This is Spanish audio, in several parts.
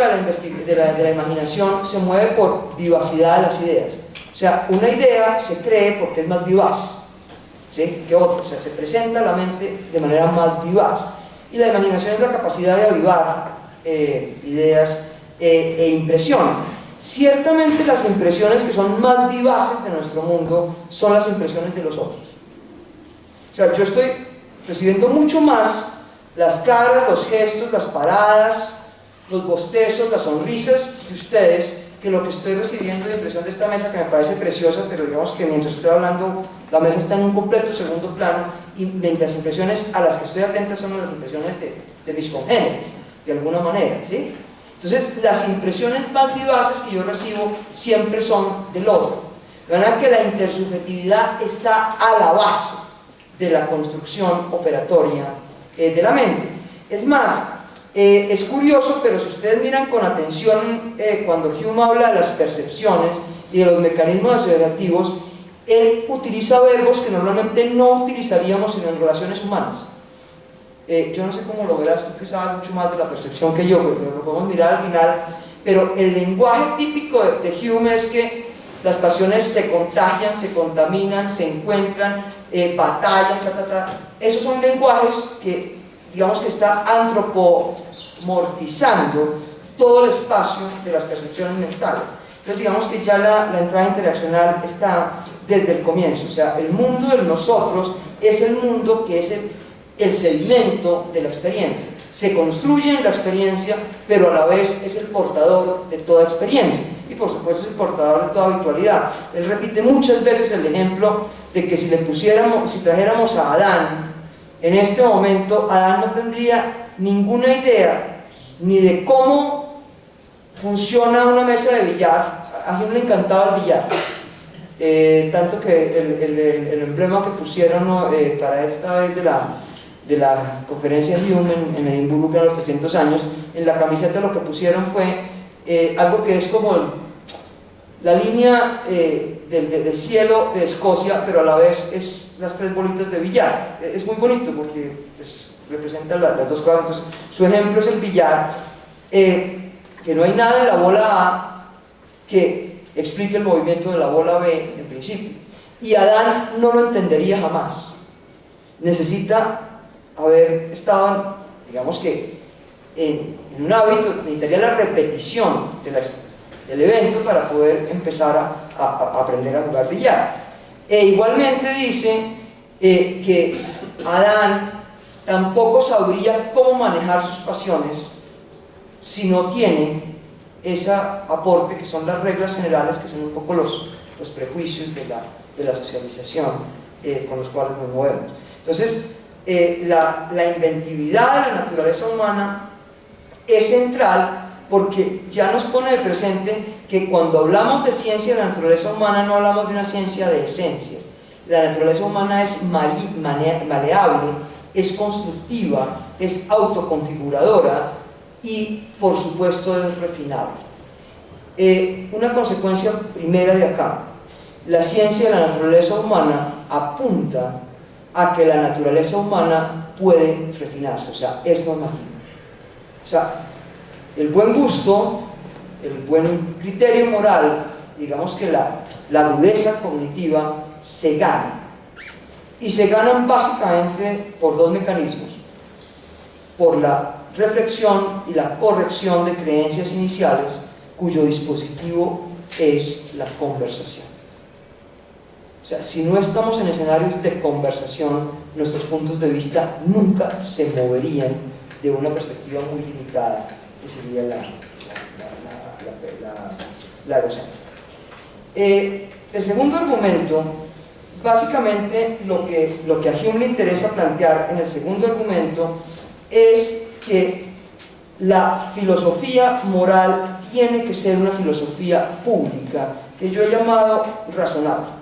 de la imaginación se mueve por vivacidad de las ideas. O sea, una idea se cree porque es más vivaz, ¿sí?, que otra. O sea, se presenta a la mente de manera más vivaz. Y la imaginación es la capacidad de avivar ideas e impresiones. Ciertamente las impresiones que son más vivaces de nuestro mundo son las impresiones de los otros. O sea, yo estoy recibiendo mucho más las caras, los gestos, las paradas, los bostezos, las sonrisas de ustedes, que lo que estoy recibiendo de impresión de esta mesa, que me parece preciosa, pero digamos que mientras estoy hablando la mesa está en un completo segundo plano, y las impresiones a las que estoy atenta son las impresiones de mis congéneres, de alguna manera, ¿sí? Entonces, las impresiones más vivaces que yo recibo siempre son del otro. De manera que la intersubjetividad está a la base de la construcción operatoria de la mente. Es más, es curioso, pero si ustedes miran con atención cuando Hume habla de las percepciones y de los mecanismos asociativos, él utiliza verbos que normalmente no utilizaríamos sino en relaciones humanas. Yo no sé cómo lo verás, tú que sabes mucho más de la percepción que yo, pero lo podemos mirar al final, pero el lenguaje típico de Hume es que las pasiones se contagian, se contaminan, se encuentran, batallan, esos son lenguajes que, digamos que está antropomorfizando todo el espacio de las percepciones mentales. Entonces digamos que ya la entrada interaccional está desde el comienzo. O sea, el mundo de nosotros es el mundo que es el sedimento de la experiencia. Se construye en la experiencia, pero a la vez es el portador de toda experiencia. Y por supuesto es el portador de toda habitualidad. Él repite muchas veces el ejemplo de que si trajéramos a Adán en este momento, Adán no tendría ninguna idea ni de cómo funciona una mesa de billar. A Hume le encantaba el billar, tanto que el emblema que pusieron para esta vez de la conferencia de Hume en Edimburgo, que a los 300 años, en la camiseta lo que pusieron fue algo que es como la línea del cielo de Escocia, pero a la vez es las tres bolitas de billar. Es muy bonito porque pues, representa las dos cosas. Entonces, su ejemplo es el billar, que no hay nada en la bola A que explique el movimiento de la bola B en principio. Y Adán no lo entendería jamás. Necesita haber estado, digamos que, en un hábito, necesitaría la repetición del evento para poder empezar a aprender a jugar billar. Igualmente dice que Adán tampoco sabría cómo manejar sus pasiones si no tiene ese aporte que son las reglas generales, que son un poco los prejuicios de la socialización con los cuales nos movemos. Entonces, la inventividad de la naturaleza humana es central porque ya nos pone de presente que cuando hablamos de ciencia de la naturaleza humana no hablamos de una ciencia de esencias. La naturaleza humana es maleable, es constructiva, es autoconfiguradora y por supuesto es refinable. Una consecuencia primera de acá: la ciencia de la naturaleza humana apunta a que la naturaleza humana puede refinarse, o sea, es normativa. O sea, el buen gusto, el buen criterio moral, digamos que la agudeza cognitiva se gana. Y se ganan básicamente por dos mecanismos: por la reflexión y la corrección de creencias iniciales, cuyo dispositivo es la conversación. O sea, si no estamos en escenarios de conversación, nuestros puntos de vista nunca se moverían de una perspectiva muy limitada, que sería la egocéntrica. El segundo argumento, básicamente lo que a Hume le interesa plantear en el segundo argumento es que la filosofía moral tiene que ser una filosofía pública, que yo he llamado razonable.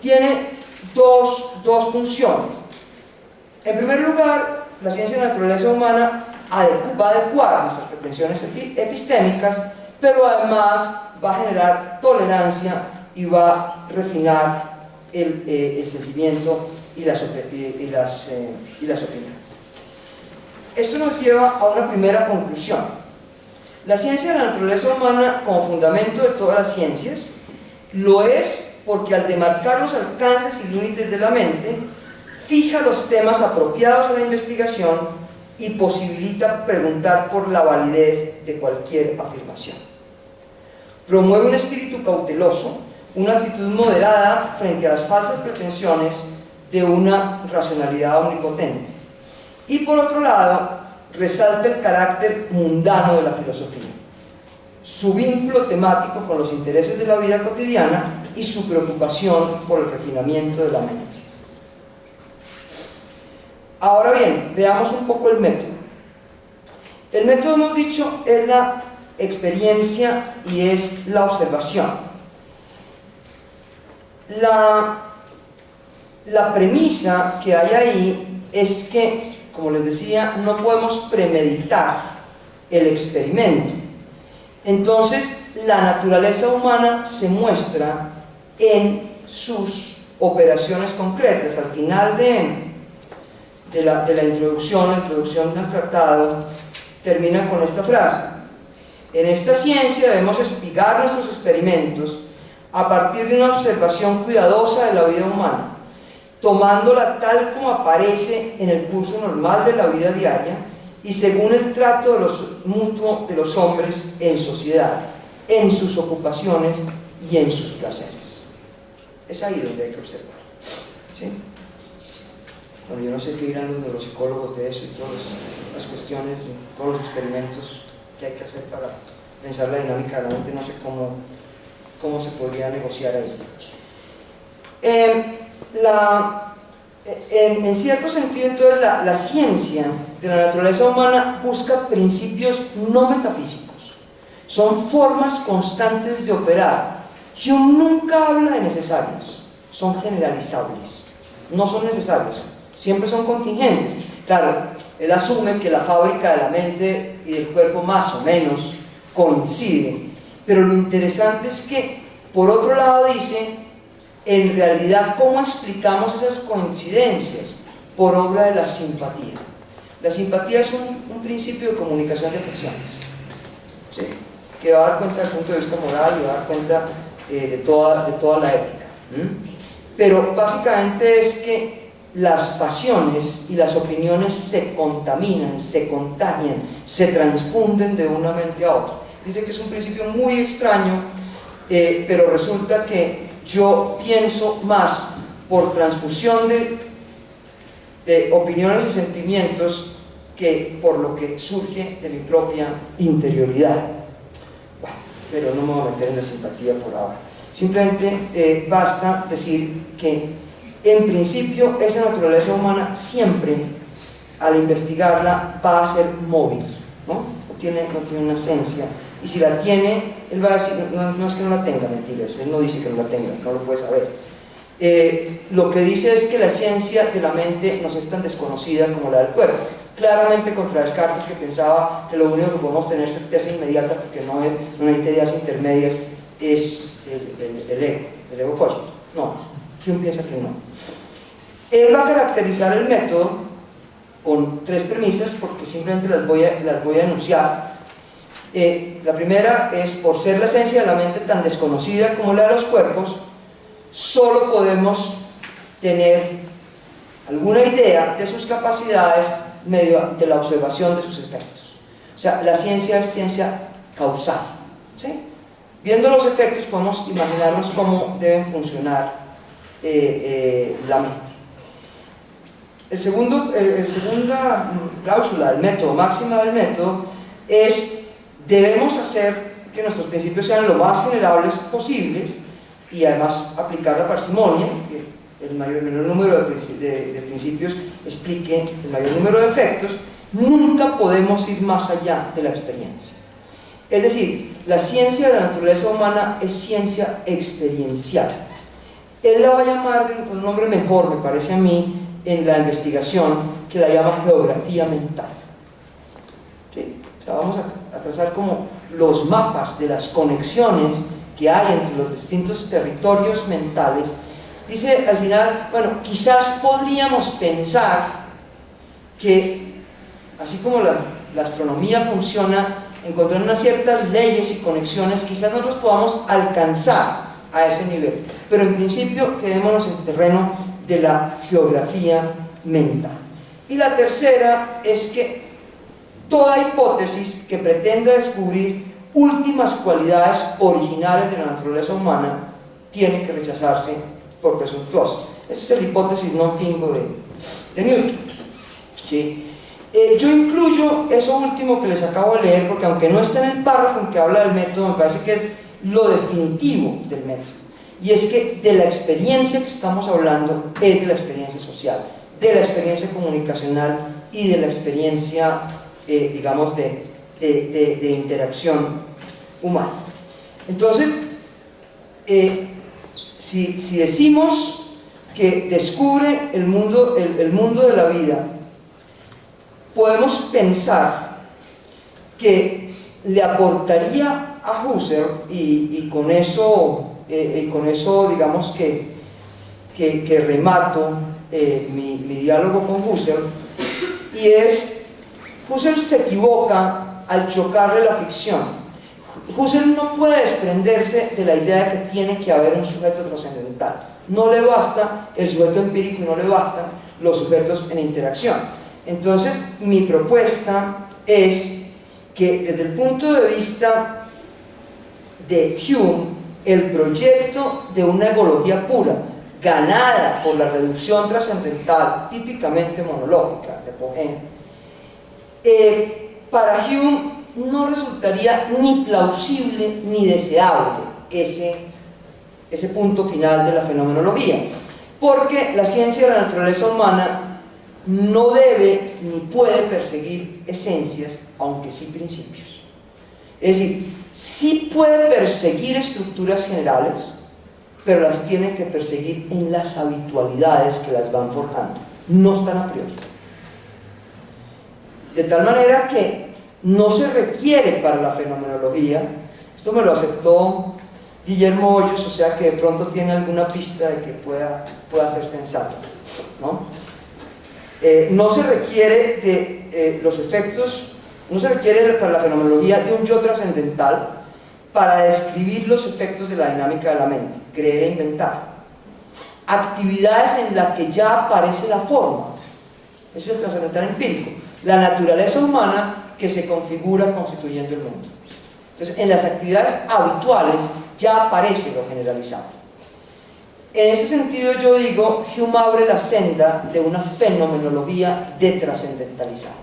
Tiene dos funciones. En primer lugar, la ciencia de la naturaleza humana va a adecuar nuestras pretensiones epistémicas, pero además va a generar tolerancia y va a refinar el sentimiento y las opiniones. Esto nos lleva a una primera conclusión. La ciencia de la naturaleza humana como fundamento de todas las ciencias lo es porque al demarcar los alcances y límites de la mente, fija los temas apropiados a la investigación y posibilita preguntar por la validez de cualquier afirmación. Promueve un espíritu cauteloso, una actitud moderada frente a las falsas pretensiones de una racionalidad omnipotente. Y por otro lado, resalta el carácter mundano de la filosofía, su vínculo temático con los intereses de la vida cotidiana y su preocupación por el refinamiento de la mente. Ahora bien, veamos un poco el método. El método, hemos dicho, es la experiencia y es la observación. La premisa que hay ahí es que, como les decía, no podemos premeditar el experimento. Entonces, la naturaleza humana se muestra en sus operaciones concretas. Al final de la introducción del tratado, termina con esta frase: en esta ciencia debemos espigar nuestros experimentos a partir de una observación cuidadosa de la vida humana, tomándola tal como aparece en el curso normal de la vida diaria y según el trato mutuo de los hombres en sociedad, en sus ocupaciones y en sus placeres. Es ahí donde hay que observar, ¿sí? Bueno, yo no sé qué dirán los psicólogos de eso y todas las cuestiones, todos los experimentos que hay que hacer para pensar la dinámica de la mente. No sé cómo se podría negociar ahí. En cierto sentido, entonces, la ciencia de la naturaleza humana busca principios no metafísicos, son formas constantes de operar. Hume nunca habla de necesarios, son generalizables, no son necesarios, siempre son contingentes. Claro, él asume que la fábrica de la mente y del cuerpo más o menos coinciden, pero lo interesante es que, por otro lado, dice: en realidad, ¿cómo explicamos esas coincidencias? Por obra de la simpatía. La simpatía es un principio de comunicación de afecciones, ¿sí? Que va a dar cuenta del punto de vista moral y va a dar cuenta de toda la ética. Pero básicamente es que las pasiones y las opiniones se contaminan, se contagian, se transfunden de una mente a otra. Dice que es un principio muy extraño, pero resulta que yo pienso más por transfusión de opiniones y sentimientos que por lo que surge de mi propia interioridad. Bueno, pero no me voy a meter en la simpatía por ahora. Simplemente basta decir que en principio esa naturaleza humana siempre, al investigarla, va a ser móvil, ¿no? No tiene una esencia. Y si la tiene, él va a decir, no es que no la tenga, mentiras, él no dice que no la tenga, no lo puede saber. Lo que dice es que la ciencia de la mente nos es tan desconocida como la del cuerpo. Claramente contra Descartes, que pensaba que lo único que podemos tener es certeza inmediata, porque no hay ideas intermedias, es el ego cósmico. No, Hume piensa que no. Él va a caracterizar el método con tres premisas, porque simplemente las voy a enunciar. La primera es: por ser la esencia de la mente tan desconocida como la de los cuerpos, solo podemos tener alguna idea de sus capacidades medio de la observación de sus efectos. O sea, la ciencia es ciencia causal, ¿sí? Viendo los efectos podemos imaginarnos cómo deben funcionar la mente. La segunda cláusula del método, máxima del método, es: debemos hacer que nuestros principios sean lo más generables posibles y además aplicar la parsimonia, que el menor número de principios explique el mayor número de efectos. Nunca podemos ir más allá de la experiencia. Es decir, la ciencia de la naturaleza humana es ciencia experiencial. Él la va a llamar con un nombre mejor, me parece a mí, en la investigación, que la llama geografía mental. ¿Sí? O sea, vamos a trazar como los mapas de las conexiones que hay entre los distintos territorios mentales. Dice al final, bueno, quizás podríamos pensar que, así como la astronomía funciona encontrar unas ciertas leyes y conexiones, quizás nosotros podamos alcanzar a ese nivel, pero en principio quedémonos en el terreno de la geografía mental. Y la tercera es que toda hipótesis que pretenda descubrir últimas cualidades originales de la naturaleza humana tiene que rechazarse por presuntuosas. Esa es la hipótesis non fingo de Newton. ¿Sí? Yo incluyo eso último que les acabo de leer porque aunque no está en el párrafo en que habla del método, me parece que es lo definitivo del método. Y es que de la experiencia que estamos hablando es de la experiencia social, de la experiencia comunicacional y de la experiencia, digamos, de interacción humana. Entonces, si decimos que descubre el mundo de la vida, podemos pensar que le aportaría a Husserl, y con eso digamos que remato mi diálogo con Husserl, y es, Husserl se equivoca al chocarle la ficción. Husserl no puede desprenderse de la idea de que tiene que haber un sujeto trascendental. No le basta el sujeto empírico y no le bastan los sujetos en interacción. Entonces, mi propuesta es que desde el punto de vista de Hume, el proyecto de una ecología pura, ganada por la reducción trascendental típicamente monológica de Pogen, para Hume no resultaría ni plausible ni deseable ese punto final de la fenomenología, porque la ciencia de la naturaleza humana no debe ni puede perseguir esencias, aunque sí principios. Es decir, sí puede perseguir estructuras generales, pero las tiene que perseguir en las habitualidades que las van forjando, no están a priori. De tal manera que no se requiere para la fenomenología, esto me lo aceptó Guillermo Hoyos, o sea que de pronto tiene alguna pista de que pueda ser sensato, ¿no? No se requiere de los efectos, no se requiere para la fenomenología de un yo trascendental para describir los efectos de la dinámica de la mente, creer e inventar. Actividades en las que ya aparece la forma, ese es el trascendental empírico, la naturaleza humana que se configura constituyendo el mundo. Entonces, en las actividades habituales ya aparece lo generalizado. En ese sentido yo digo, Hume abre la senda de una fenomenología detrascendentalizada.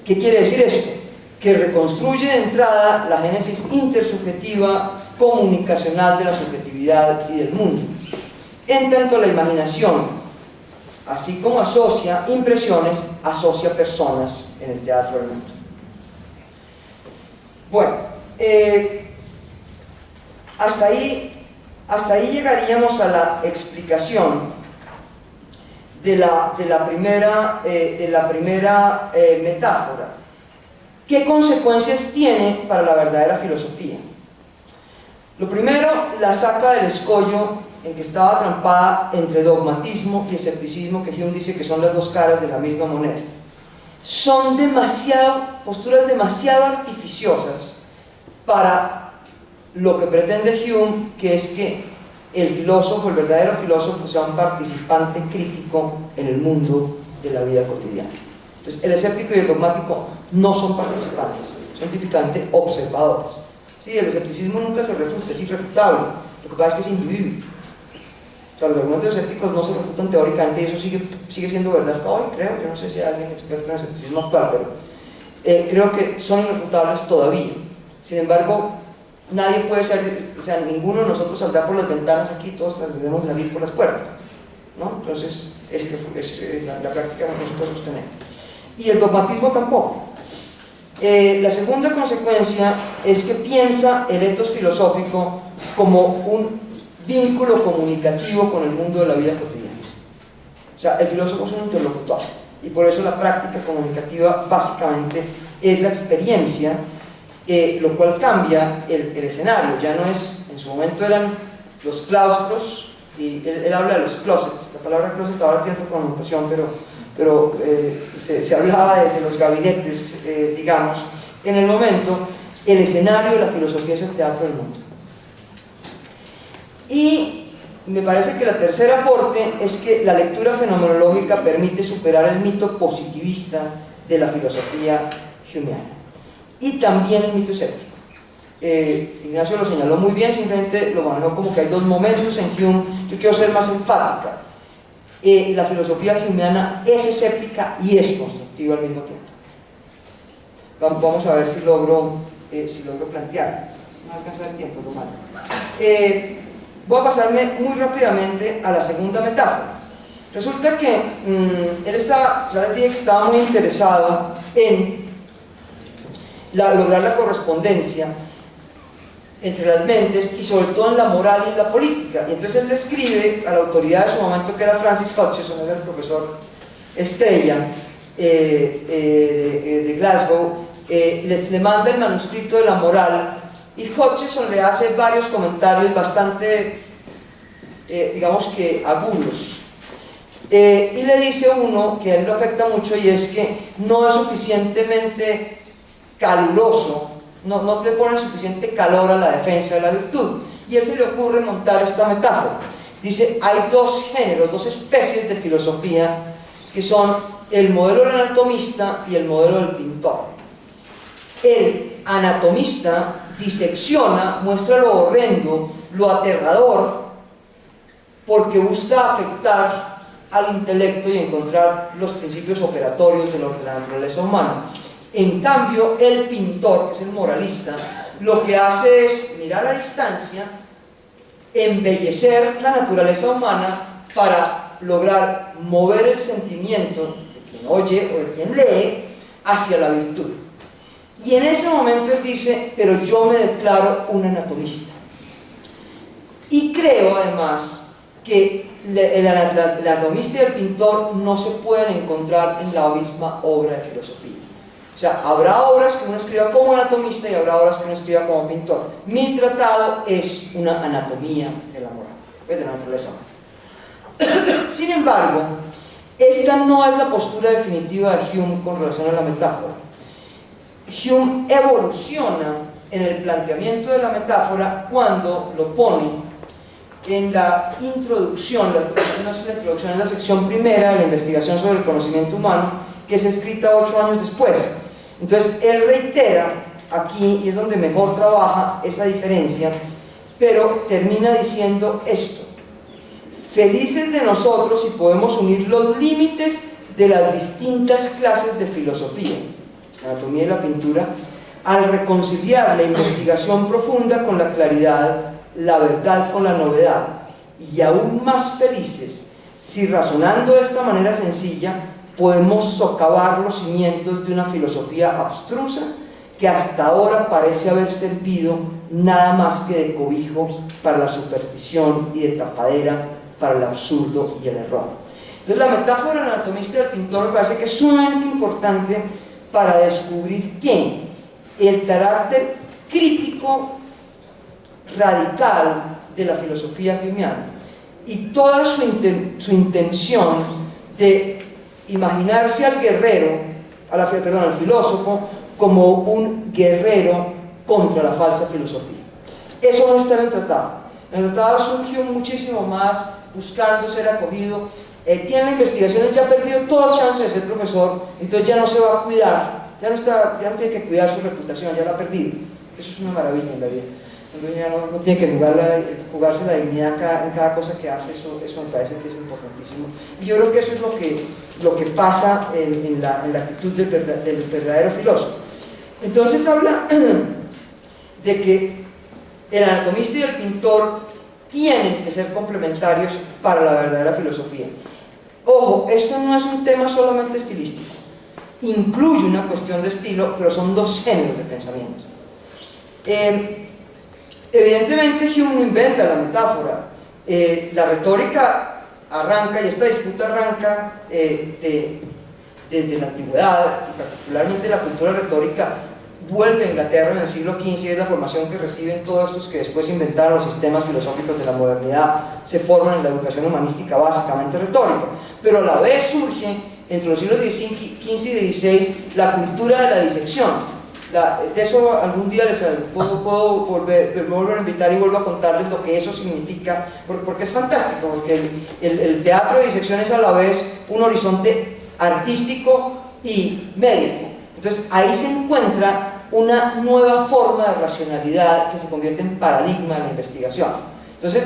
¿Qué quiere decir esto? Que reconstruye de entrada la génesis intersubjetiva comunicacional de la subjetividad y del mundo, en tanto la imaginación, así como asocia impresiones, asocia personas en el teatro del mundo. Bueno, hasta ahí llegaríamos a la explicación de la primera metáfora. ¿Qué consecuencias tiene para la verdadera filosofía? Lo primero, la saca del escollo en que estaba atrampada entre dogmatismo y escepticismo, que Hume dice que son las dos caras de la misma moneda. Son posturas demasiado artificiosas para lo que pretende Hume, que es que el filósofo, el verdadero filósofo, sea un participante crítico en el mundo de la vida cotidiana. Entonces, el escéptico y el dogmático no son participantes, son típicamente observadores. Sí, el escepticismo nunca se refuta, es irrefutable, lo que pasa es que es indubible. O sea, los argumentos escépticos no se refutan teóricamente y eso sigue siendo verdad hasta hoy, creo. Yo no sé si hay alguien experto en el escepticismo actual, pero creo que son irrefutables todavía. Sin embargo, nadie puede ser, o sea, ninguno de nosotros saldrá por las ventanas aquí, todos debemos salir por las puertas, ¿no? Entonces, la práctica no se puede sostener. Y el dogmatismo tampoco. La segunda consecuencia es que piensa el etos filosófico como un vínculo comunicativo con el mundo de la vida cotidiana. O sea, el filósofo es un interlocutor y por eso la práctica comunicativa básicamente es la experiencia, lo cual cambia el escenario. Ya no es, en su momento eran los claustros, y él habla de los closets. La palabra closet ahora tiene otra connotación, pero pero se hablaba de los gabinetes, digamos, en el momento. El escenario de la filosofía es el teatro del mundo. Y me parece que la tercer aporte es que la lectura fenomenológica permite superar el mito positivista de la filosofía humeana y también el mito escéptico. Ignacio lo señaló muy bien, simplemente lo manejó como que hay dos momentos en Hume. Yo quiero ser más enfática. La filosofía humeana es escéptica y es constructiva al mismo tiempo. Vamos a ver si logro plantearlo. No alcanza el tiempo, lo malo. Voy a pasarme muy rápidamente a la segunda metáfora. Resulta que ya les dije que estaba muy interesado en lograr la correspondencia entre las mentes y sobre todo en la moral y en la política. Y entonces él le escribe a la autoridad de su momento, que era Francis Hutcheson, era el profesor estrella de Glasgow. Le manda el manuscrito de la moral y Hutcheson le hace varios comentarios bastante, digamos que agudos. Y le dice uno que a él lo afecta mucho, y es que no es suficientemente caluroso, no te pone suficiente calor a la defensa de la virtud. Y a él se le ocurre montar esta metáfora. Dice, hay dos géneros, dos especies de filosofía, que son el modelo del anatomista y el modelo del pintor. El anatomista disecciona, muestra lo horrendo, lo aterrador, porque busca afectar al intelecto y encontrar los principios operatorios de la naturaleza humana. En cambio, el pintor, que es el moralista, lo que hace es mirar a distancia, embellecer la naturaleza humana para lograr mover el sentimiento de quien oye o de quien lee hacia la virtud. Y en ese momento él dice, pero yo me declaro un anatomista. Y creo además que el anatomista y el pintor no se pueden encontrar en la misma obra de filosofía. O sea, habrá obras que uno escriba como anatomista y habrá obras que uno escriba como pintor. Mi tratado es una anatomía de la moral, de la naturaleza humana. Sin embargo, esta no es la postura definitiva de Hume con relación a la metáfora. Hume evoluciona en el planteamiento de la metáfora cuando lo pone en la introducción, en la sección primera de la investigación sobre el conocimiento humano, que es escrita 8 años después. Entonces él reitera aquí, y es donde mejor trabaja esa diferencia, pero termina diciendo esto: felices de nosotros si podemos unir los límites de las distintas clases de filosofía, la anatomía y la pintura, al reconciliar la investigación profunda con la claridad, la verdad con la novedad, y aún más felices si, razonando de esta manera sencilla, podemos socavar los cimientos de una filosofía abstrusa que hasta ahora parece haber servido nada más que de cobijo para la superstición y de tapadera para el absurdo y el error. Entonces la metáfora del anatomista y del pintor me parece que es sumamente importante para descubrir que el carácter crítico radical de la filosofía humeana y toda su intención de imaginarse al guerrero, al filósofo, como un guerrero contra la falsa filosofía. Eso no está en el tratado. En el tratado surgió muchísimo más, buscando ser acogido. Tiene la investigación, ya ha perdido toda chance de ser profesor, entonces ya no se va a cuidar, ya no tiene que cuidar su reputación, ya la ha perdido. Eso es una maravilla en la vida. Entonces ya no tiene que jugarse la dignidad en cada cosa que hace. Eso me parece que es importantísimo. Y yo creo que eso es lo que pasa en la actitud del verdadero filósofo. Entonces habla de que el anatomista y el pintor tienen que ser complementarios para la verdadera filosofía. Ojo, esto no es un tema solamente estilístico, incluye una cuestión de estilo, pero son dos géneros de pensamiento. Evidentemente Hume no inventa la metáfora. La retórica arranca, y esta disputa arranca desde la antigüedad, y particularmente la cultura retórica vuelve a Inglaterra en el siglo XV, y es la formación que reciben todos estos que después inventaron los sistemas filosóficos de la modernidad, se forman en la educación humanística básicamente retórica, pero a la vez surge entre los siglos XV y XVI, la cultura de la disección. De eso algún día les puedo volver a invitar y vuelvo a contarles lo que eso significa, porque es fantástico, porque el teatro de disección es a la vez un horizonte artístico y médico. Entonces ahí se encuentra una nueva forma de racionalidad que se convierte en paradigma de la investigación. Entonces,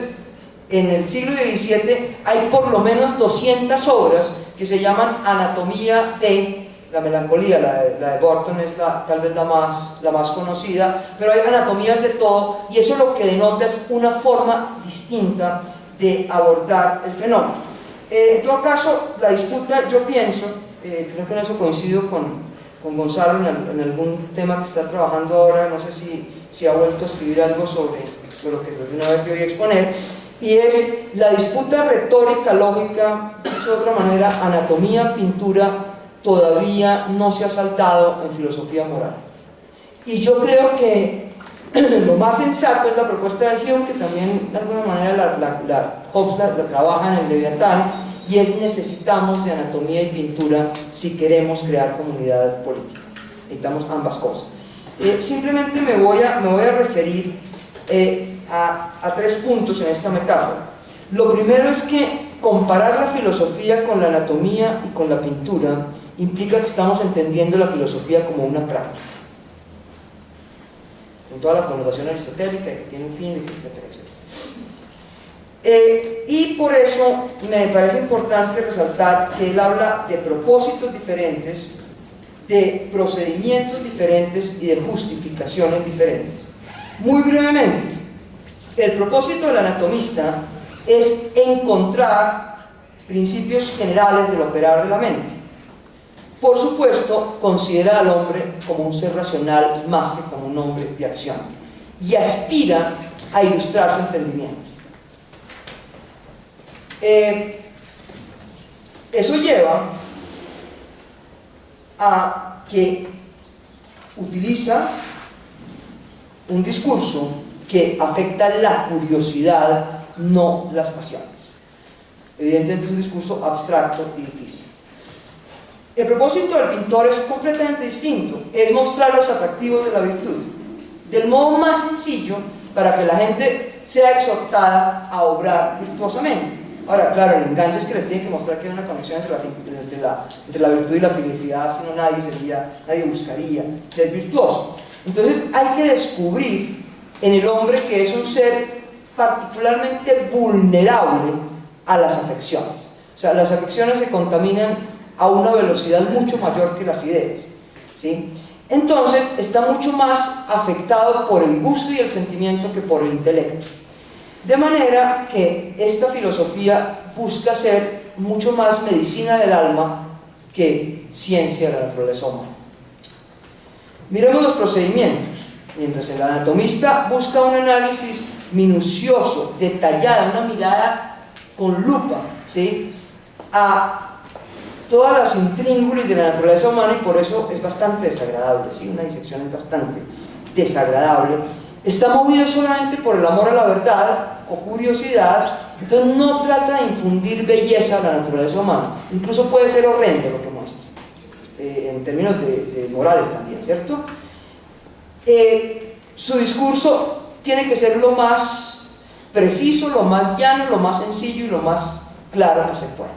en el siglo XVII hay por lo menos 200 obras que se llaman Anatomía de la melancolía. La de Burton es tal vez la más conocida, pero hay anatomías de todo, y eso lo que denota es una forma distinta de abordar el fenómeno. En todo caso, la disputa, yo pienso, creo que en eso coincido con Gonzalo en algún tema que está trabajando ahora, no sé si ha vuelto a escribir algo sobre lo que de una vez que voy a exponer, y es la disputa retórica, lógica, de otra manera, anatomía, pintura, todavía no se ha saltado en filosofía moral. Y yo creo que lo más sensato es la propuesta de Hume, que también de alguna manera Hobbes la trabaja en el Leviatán, y es: necesitamos de anatomía y pintura si queremos crear comunidad política. Necesitamos ambas cosas. Simplemente me voy a referir a 3 puntos en esta metáfora. Lo primero es que comparar la filosofía con la anatomía y con la pintura implica que estamos entendiendo la filosofía como una práctica, con toda la connotación aristotélica, que tiene un fin, etcétera, etcétera. Y por eso me parece importante resaltar que él habla de propósitos diferentes, de procedimientos diferentes y de justificaciones diferentes. Muy brevemente, el propósito del anatomista es encontrar principios generales del operar de la mente. Por supuesto, considera al hombre como un ser racional más que como un hombre de acción, y aspira a ilustrar su entendimiento. Eso lleva a que utiliza un discurso que afecta la curiosidad, no las pasiones. Evidentemente es un discurso abstracto y difícil. El propósito del pintor es completamente distinto, es mostrar los atractivos de la virtud, del modo más sencillo, para que la gente sea exhortada a obrar virtuosamente. Ahora, claro, el enganche es que les tiene que mostrar que hay una conexión entre la virtud y la felicidad, si no nadie buscaría ser virtuoso. Entonces hay que descubrir en el hombre que es un ser particularmente vulnerable a las afecciones. O sea, las afecciones se contaminan a una velocidad mucho mayor que las ideas, ¿sí? Entonces está mucho más afectado por el gusto y el sentimiento que por el intelecto. De manera que esta filosofía busca ser mucho más medicina del alma que ciencia de la naturaleza humana. Miremos los procedimientos. Mientras el anatomista busca un análisis minucioso, detallado, una mirada con lupa, ¿sí?, a todas las intríngulis de la naturaleza humana, y por eso es bastante desagradable, ¿sí? Una disección es bastante desagradable. Está movido solamente por el amor a la verdad o curiosidad, entonces no trata de infundir belleza a la naturaleza humana. Incluso puede ser horrendo lo que muestra, en términos de morales también, ¿cierto? Su discurso tiene que ser lo más preciso, lo más llano, lo más sencillo y lo más claro que se pueda.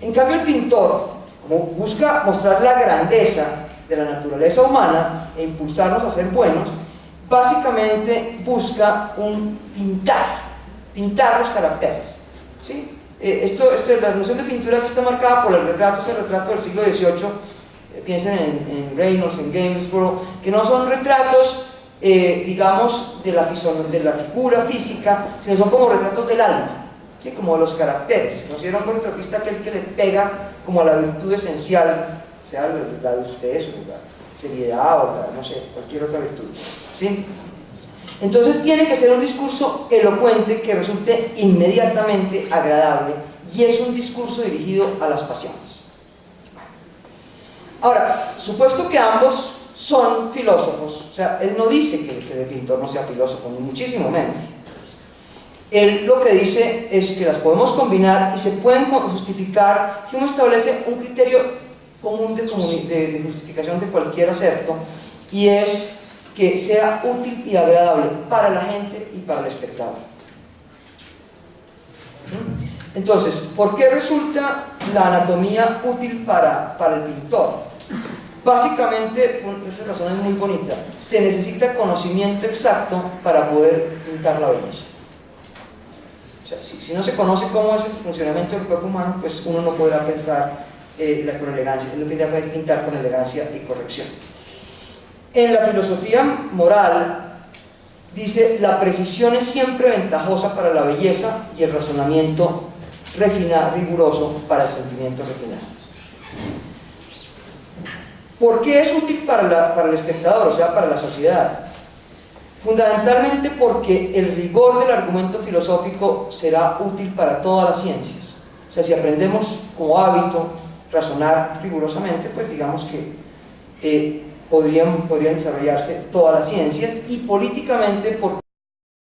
En cambio, el pintor, como busca mostrar la grandeza de la naturaleza humana e impulsarnos a ser buenos, básicamente busca pintar los caracteres, ¿sí? La noción de pintura que está marcada por el retrato, ese retrato del siglo XVIII, piensen en Reynolds, en Gainsborough, que no son retratos, digamos, de la figura física, sino son como retratos del alma, ¿sí?, como de los caracteres. Considera un buen retratista aquel que le pega como a la virtud esencial, sea la de ustedes, o la seriedad, o no sé, cualquier otra virtud, ¿sí? Entonces tiene que ser un discurso elocuente que resulte inmediatamente agradable, y es un discurso dirigido a las pasiones. Ahora, supuesto que ambos son filósofos, o sea, él no dice que el pintor no sea filósofo, ni muchísimo menos. Él lo que dice es que las podemos combinar y se pueden justificar. Hume establece un criterio común de justificación de cualquier acerto, y es que sea útil y agradable para la gente y para el espectador. Entonces, ¿por qué resulta la anatomía útil para el pintor? Básicamente, esa razón es muy bonita. Se necesita conocimiento exacto para poder pintar la belleza. O sea, si no se conoce cómo es el funcionamiento del cuerpo humano, pues uno no podrá pensar con elegancia, no podrá pintar con elegancia y corrección. En la filosofía moral dice: la precisión es siempre ventajosa para la belleza y el razonamiento refinado, riguroso para el sentimiento refinado. ¿Por qué es útil para el espectador, o sea, para la sociedad? Fundamentalmente porque el rigor del argumento filosófico será útil para todas las ciencias. O sea, si aprendemos como hábito razonar rigurosamente, pues digamos que podrían desarrollarse todas las ciencias, y políticamente porque